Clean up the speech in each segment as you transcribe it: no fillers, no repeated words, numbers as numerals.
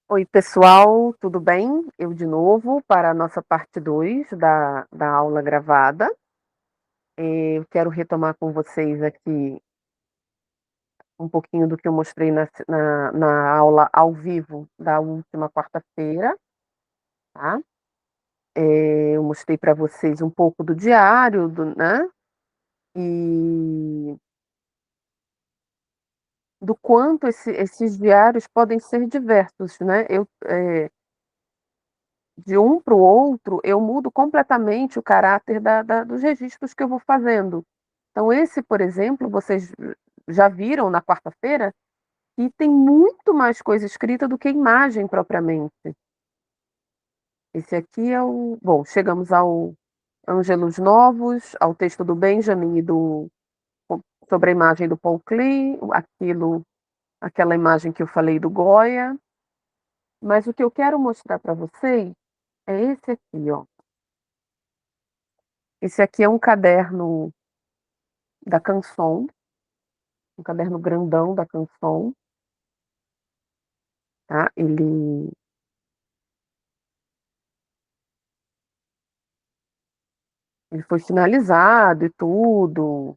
Oi, pessoal, tudo bem? Eu de novo para a nossa parte 2 da aula gravada. Eu quero retomar com vocês aqui um pouquinho do que eu mostrei na aula ao vivo da última quarta-feira, tá? Eu mostrei para vocês um pouco do diário, né? E do quanto esses diários podem ser diversos, né? De um para o outro, eu mudo completamente o caráter dos registros que eu vou fazendo. Então, esse, por exemplo, vocês já viram na quarta-feira, e tem muito mais coisa escrita do que imagem propriamente. Esse aqui é o. Bom, chegamos ao Ângelos Novos, ao texto do Benjamin sobre a imagem do Paul Klee, aquela imagem que eu falei do Goya. Mas o que eu quero mostrar para vocês é esse aqui, ó. Esse aqui é um caderno da Canson, um caderno grandão da Canson, tá? Ele foi finalizado e tudo.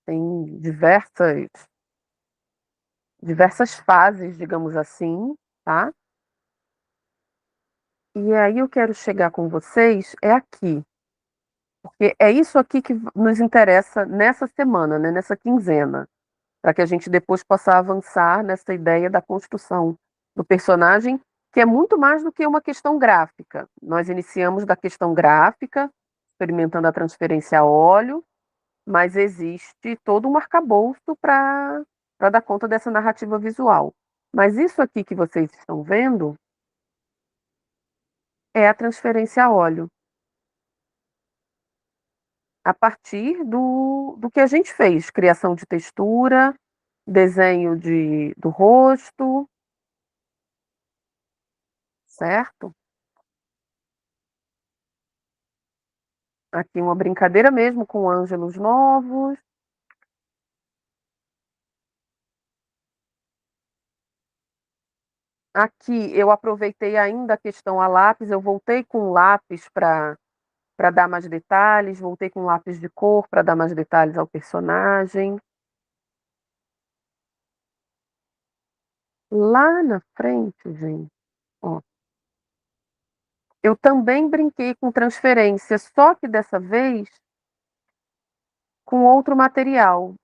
Tem diversas fases, digamos assim, tá? E aí eu quero chegar com vocês é aqui, porque é isso aqui que nos interessa nessa semana, né, nessa quinzena, para que a gente depois possa avançar nessa ideia da construção do personagem, que é muito mais do que uma questão gráfica. Nós iniciamos da questão gráfica, experimentando a transferência a óleo, mas existe todo um arcabouço para dar conta dessa narrativa visual. Mas isso aqui que vocês estão vendo é a transferência a óleo, a partir do que a gente fez, criação de textura, desenho do rosto, certo? Aqui uma brincadeira mesmo com ângelos novos. Aqui eu aproveitei ainda a questão a lápis, eu voltei com lápis para dar mais detalhes, voltei com lápis de cor para dar mais detalhes ao personagem. Lá na frente, gente, ó, eu também brinquei com transferência, só que dessa vez com outro material,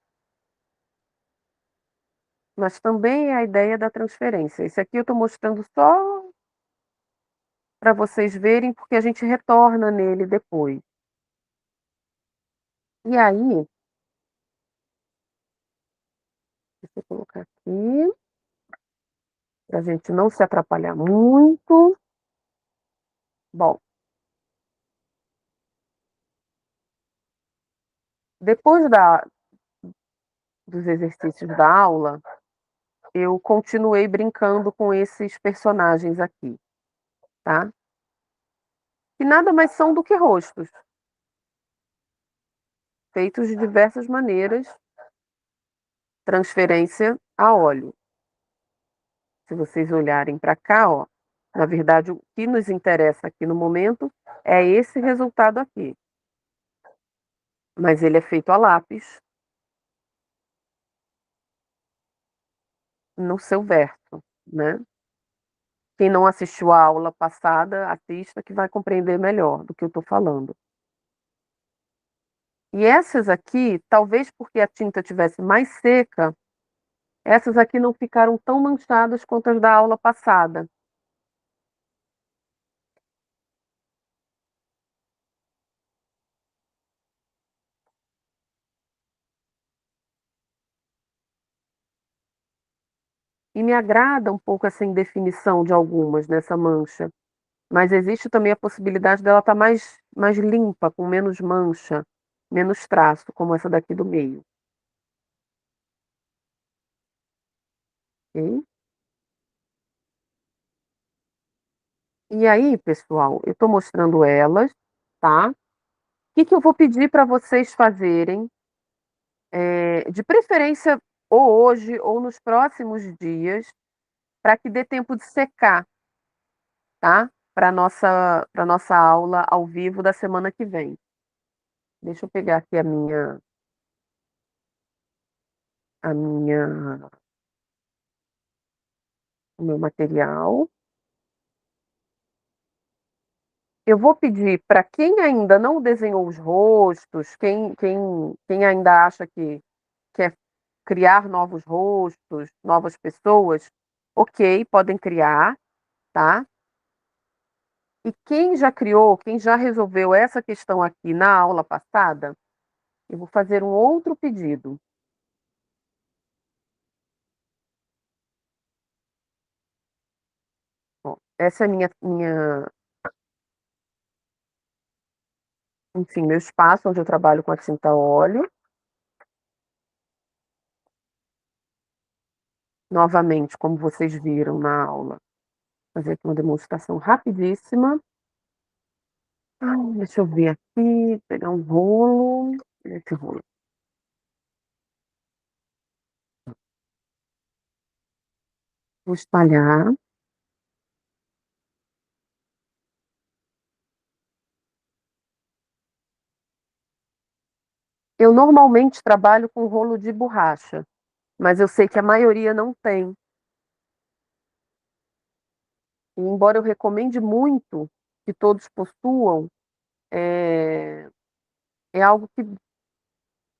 mas também é a ideia da transferência. Esse aqui eu estou mostrando só para vocês verem, porque a gente retorna nele depois. E aí, deixa eu colocar aqui, para a gente não se atrapalhar muito. Bom, depois dos exercícios da aula, eu continuei brincando com esses personagens aqui, tá? Que nada mais são do que rostos, feitos de diversas maneiras, transferência a óleo. Se vocês olharem para cá, ó, na verdade, o que nos interessa aqui no momento é esse resultado aqui. Mas ele é feito a lápis no seu verso, né? Quem não assistiu à aula passada, assista que vai compreender melhor do que eu estou falando. E essas aqui, talvez porque a tinta tivesse mais seca, essas aqui não ficaram tão manchadas quanto as da aula passada. E me agrada um pouco essa indefinição de algumas nessa mancha. Mas existe também a possibilidade dela estar mais limpa, com menos mancha, menos traço, como essa daqui do meio. Ok? E aí, pessoal, eu estou mostrando elas, tá? O que que eu vou pedir para vocês fazerem? de preferência ou hoje ou nos próximos dias, para que dê tempo de secar, tá, para nossa aula ao vivo da semana que vem. Deixa eu pegar aqui a minha o meu material. Eu vou pedir para quem ainda não desenhou os rostos, quem ainda acha que quer criar novos rostos, novas pessoas, ok, podem criar, tá. E quem já criou, quem já resolveu essa questão aqui na aula passada, eu vou fazer um outro pedido. Ó, essa é enfim, meu espaço onde eu trabalho com a tinta óleo. Novamente, como vocês viram na aula, fazer aqui uma demonstração rapidíssima. Deixa eu ver aqui, pegar um rolo, esse rolo. Vou espalhar. Eu normalmente trabalho com rolo de borracha, mas eu sei que a maioria não tem. E embora eu recomende muito que todos possuam, é, é algo que,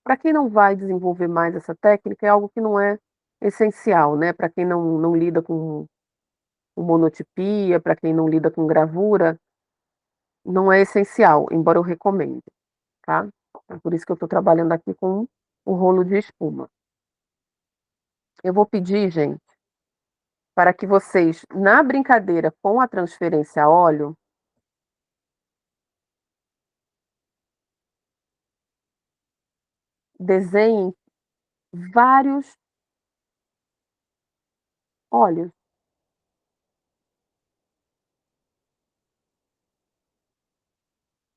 para quem não vai desenvolver mais essa técnica, é algo que não é essencial, né? Para quem não lida com monotipia, para quem não lida com gravura, não é essencial, embora eu recomende, tá? É por isso que eu estou trabalhando aqui com o rolo de espuma. Eu vou pedir, gente, para que vocês, na brincadeira com a transferência a óleo, desenhem vários óleos.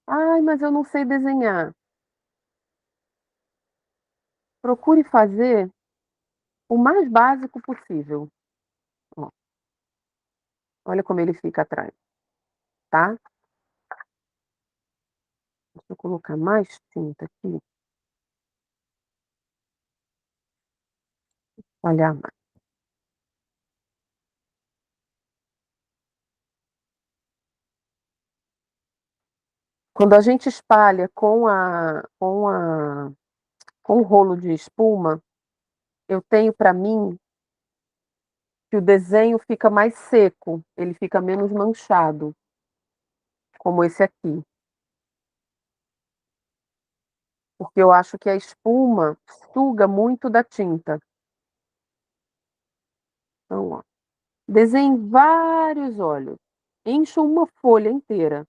Ai, mas eu não sei desenhar. Procure fazer o mais básico possível. Ó, olha como ele fica atrás, tá? Deixa eu colocar mais tinta aqui, olhar mais. Quando a gente espalha com o rolo de espuma, eu tenho para mim que o desenho fica mais seco, ele fica menos manchado, como esse aqui. Porque eu acho que a espuma suga muito da tinta. Então, ó, desenhe vários olhos. Encha uma folha inteira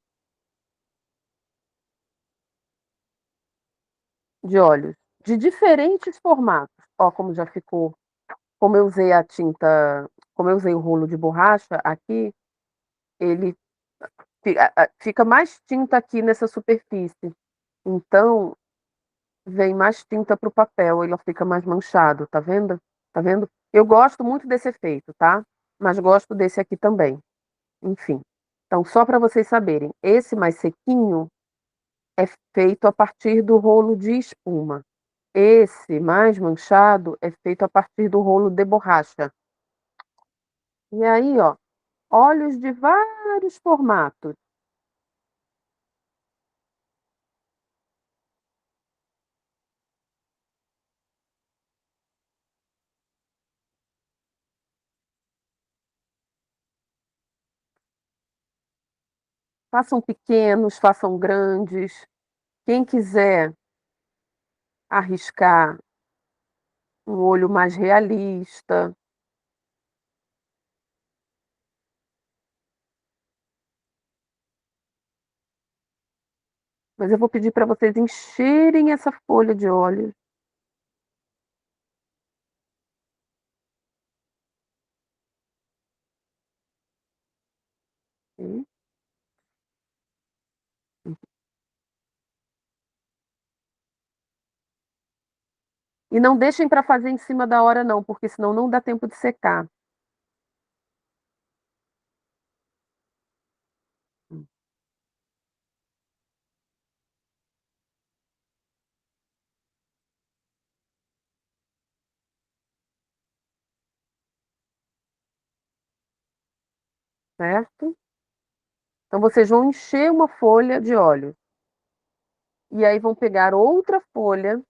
de olhos, de diferentes formatos. Ó, como já ficou, como eu usei a tinta, como eu usei o rolo de borracha aqui, ele fica mais tinta aqui nessa superfície. Então, vem mais tinta para o papel, ele fica mais manchado, tá vendo? Tá vendo? Eu gosto muito desse efeito, tá? Mas gosto desse aqui também. Enfim. Então, só para vocês saberem, esse mais sequinho é feito a partir do rolo de espuma. Esse mais manchado é feito a partir do rolo de borracha. E aí, ó, olhos de vários formatos. Façam pequenos, façam grandes. Quem quiser arriscar um olho mais realista, mas eu vou pedir para vocês encherem essa folha de olhos. Ok? E não deixem para fazer em cima da hora não, porque senão não dá tempo de secar. Certo? Então vocês vão encher uma folha de óleo. E aí vão pegar outra folha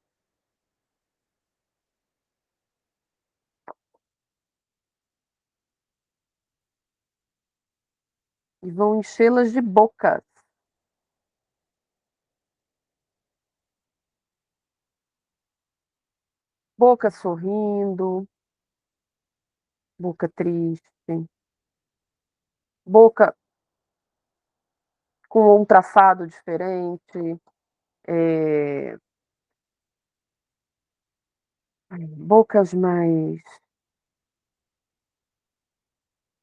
e vão enchê-las de bocas. Boca sorrindo, boca triste, boca com um traçado diferente, eh, bocas mais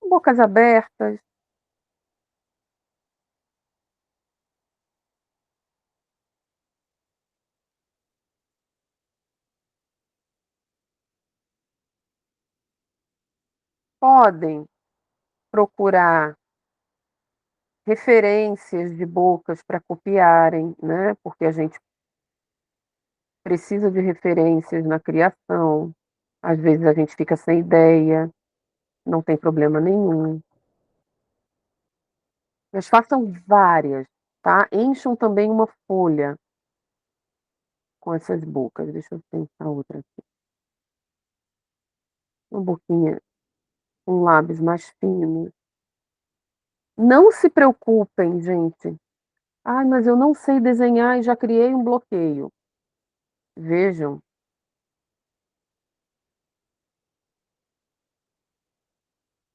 bocas abertas. Podem procurar referências de bocas para copiarem, né, porque a gente precisa de referências na criação. Às vezes a gente fica sem ideia, não tem problema nenhum. Mas façam várias, tá? Encham também uma folha com essas bocas. Deixa eu pensar outra aqui. Uma boquinha com lábios mais finos. Não se preocupem, gente. Ai, mas eu não sei desenhar e já criei um bloqueio. Vejam,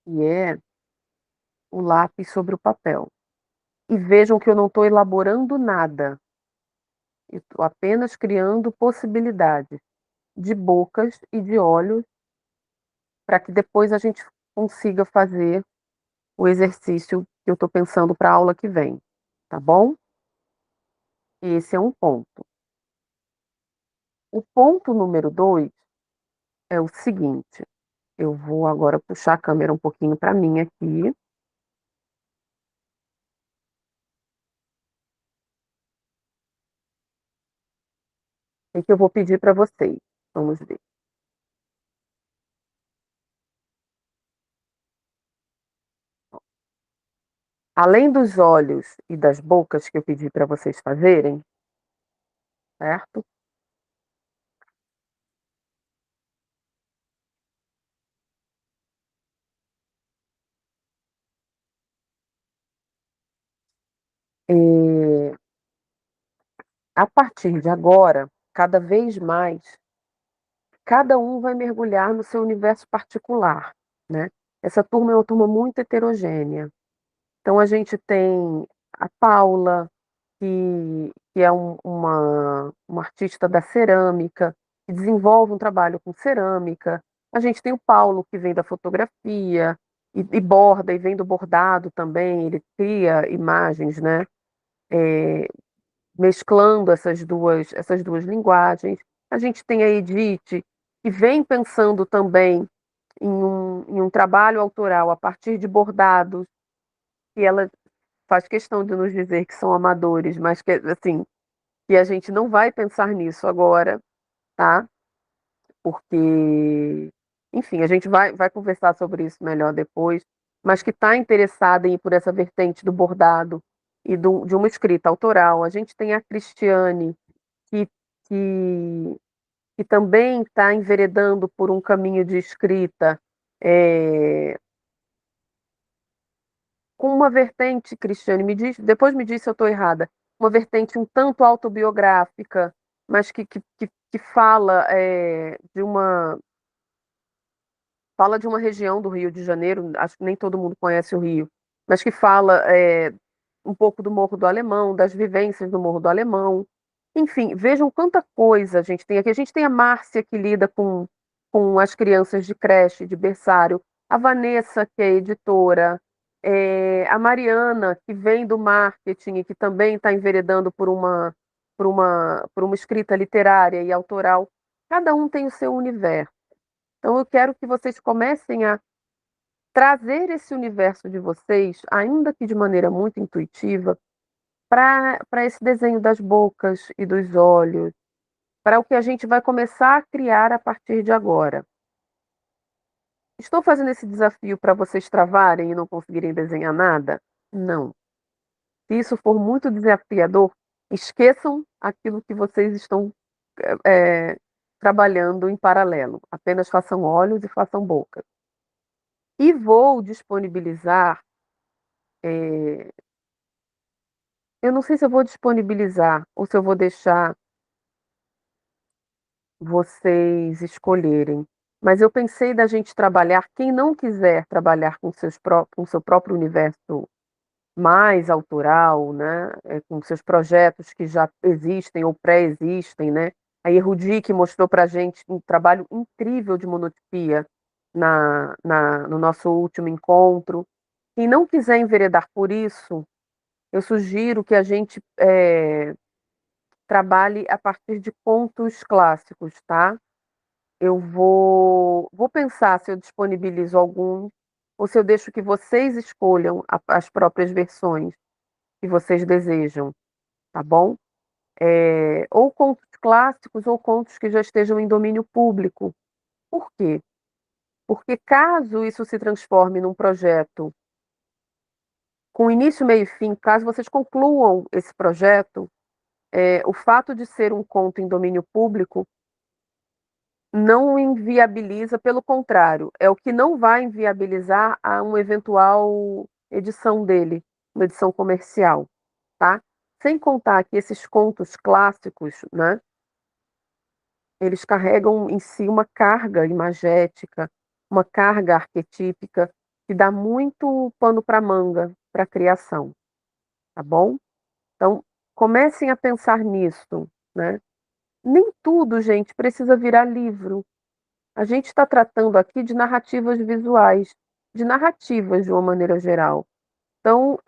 que é o lápis sobre o papel. E vejam que eu não estou elaborando nada. Eu estou apenas criando possibilidades de bocas e de olhos para que depois a gente consiga fazer o exercício que eu estou pensando para a aula que vem, tá bom? Esse é um ponto. O ponto número 2 é o seguinte, eu vou agora puxar a câmera um pouquinho para mim aqui. O que eu vou pedir para vocês? Vamos ver. Além dos olhos e das bocas que eu pedi para vocês fazerem, certo? Eh, a partir de agora, cada vez mais, cada um vai mergulhar no seu universo particular, né. Essa turma é uma turma muito heterogênea. Então a gente tem a Paula, que é uma artista da cerâmica, que desenvolve um trabalho com cerâmica. A gente tem o Paulo, que vem da fotografia e borda, e vem do bordado também, ele cria imagens, né, eh, mesclando essas duas linguagens. A gente tem a Edith, que vem pensando também em um trabalho autoral a partir de bordados, e ela faz questão de nos dizer que são amadores, mas que, assim, que a gente não vai pensar nisso agora, tá? Porque, enfim, a gente vai conversar sobre isso melhor depois, mas que está interessada em ir por essa vertente do bordado e de uma escrita autoral. A gente tem a Cristiane, que que que também está enveredando por um caminho de escrita, eh, com uma vertente, Cristiane, me diz se eu estou errada, uma vertente um tanto autobiográfica, mas que fala de uma região do Rio de Janeiro, acho que nem todo mundo conhece o Rio, mas que fala, um pouco do Morro do Alemão, das vivências do Morro do Alemão. Enfim, vejam quanta coisa a gente tem aqui. A gente tem a Márcia, que lida com as crianças de creche, de berçário, a Vanessa, que é editora, a Mariana, que vem do marketing e que também está enveredando por uma escrita literária e autoral. Cada um tem o seu universo. Então eu quero que vocês comecem a trazer esse universo de vocês, ainda que de maneira muito intuitiva, para esse desenho das bocas e dos olhos, para o que a gente vai começar a criar a partir de agora. Estou fazendo esse desafio para vocês travarem e não conseguirem desenhar nada? Não. Se isso for muito desafiador, esqueçam aquilo que vocês estão trabalhando em paralelo. Apenas façam olhos e façam boca. E vou disponibilizar, eh, eu não sei se eu vou disponibilizar ou se eu vou deixar vocês escolherem, mas eu pensei da gente trabalhar, quem não quiser trabalhar com seu próprio universo mais autoral, né, com seus projetos que já existem ou pré-existem, né. A Erudi que mostrou pra gente um trabalho incrível de monotipia no nosso último encontro. Quem não quiser enveredar por isso, eu sugiro que a gente, trabalhe a partir de contos clássicos, tá. Eu vou pensar se eu disponibilizo algum ou se eu deixo que vocês escolham as próprias versões que vocês desejam, tá bom? Ou contos clássicos ou contos que já estejam em domínio público. Por quê? Porque caso isso se transforme num projeto com início, meio e fim, caso vocês concluam esse projeto, o fato de ser um conto em domínio público não inviabiliza, pelo contrário, é o que não vai inviabilizar a uma eventual edição dele, uma edição comercial, tá. Sem contar que esses contos clássicos, né, eles carregam em si uma carga imagética, uma carga arquetípica, que dá muito pano para manga para a criação, tá bom? Então, comecem a pensar nisso, né. Nem tudo, gente, precisa virar livro. A gente está tratando aqui de narrativas visuais, de narrativas de uma maneira geral. Então,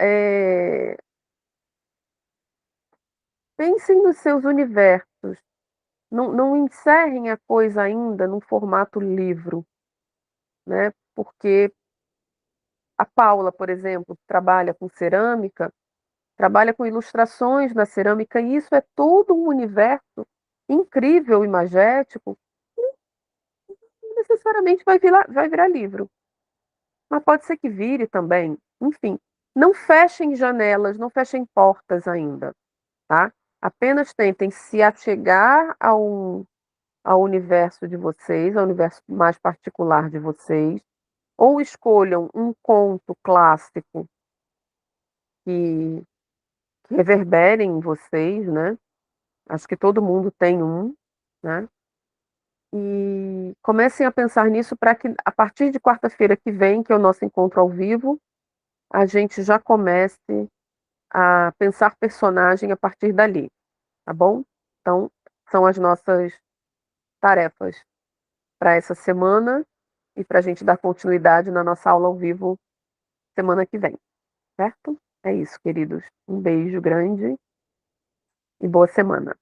pensem nos seus universos, não encerrem a coisa ainda num formato livro, né, porque a Paula, por exemplo, que trabalha com cerâmica, trabalha com ilustrações na cerâmica e isso é todo um universo incrível, imagético, não necessariamente vai virar livro. Mas pode ser que vire também, enfim, não fechem janelas, não fechem portas ainda, tá. Apenas tentem se achegar ao universo de vocês, ao universo mais particular de vocês, ou escolham um conto clássico que reverberem em vocês, né, acho que todo mundo tem um, né, e comecem a pensar nisso para que a partir de quarta-feira que vem, que é o nosso encontro ao vivo, a gente já comece a pensar personagem a partir dali, tá bom? Então, são as nossas tarefas para essa semana e para a gente dar continuidade na nossa aula ao vivo semana que vem, certo? É isso, queridos. Um beijo grande e boa semana.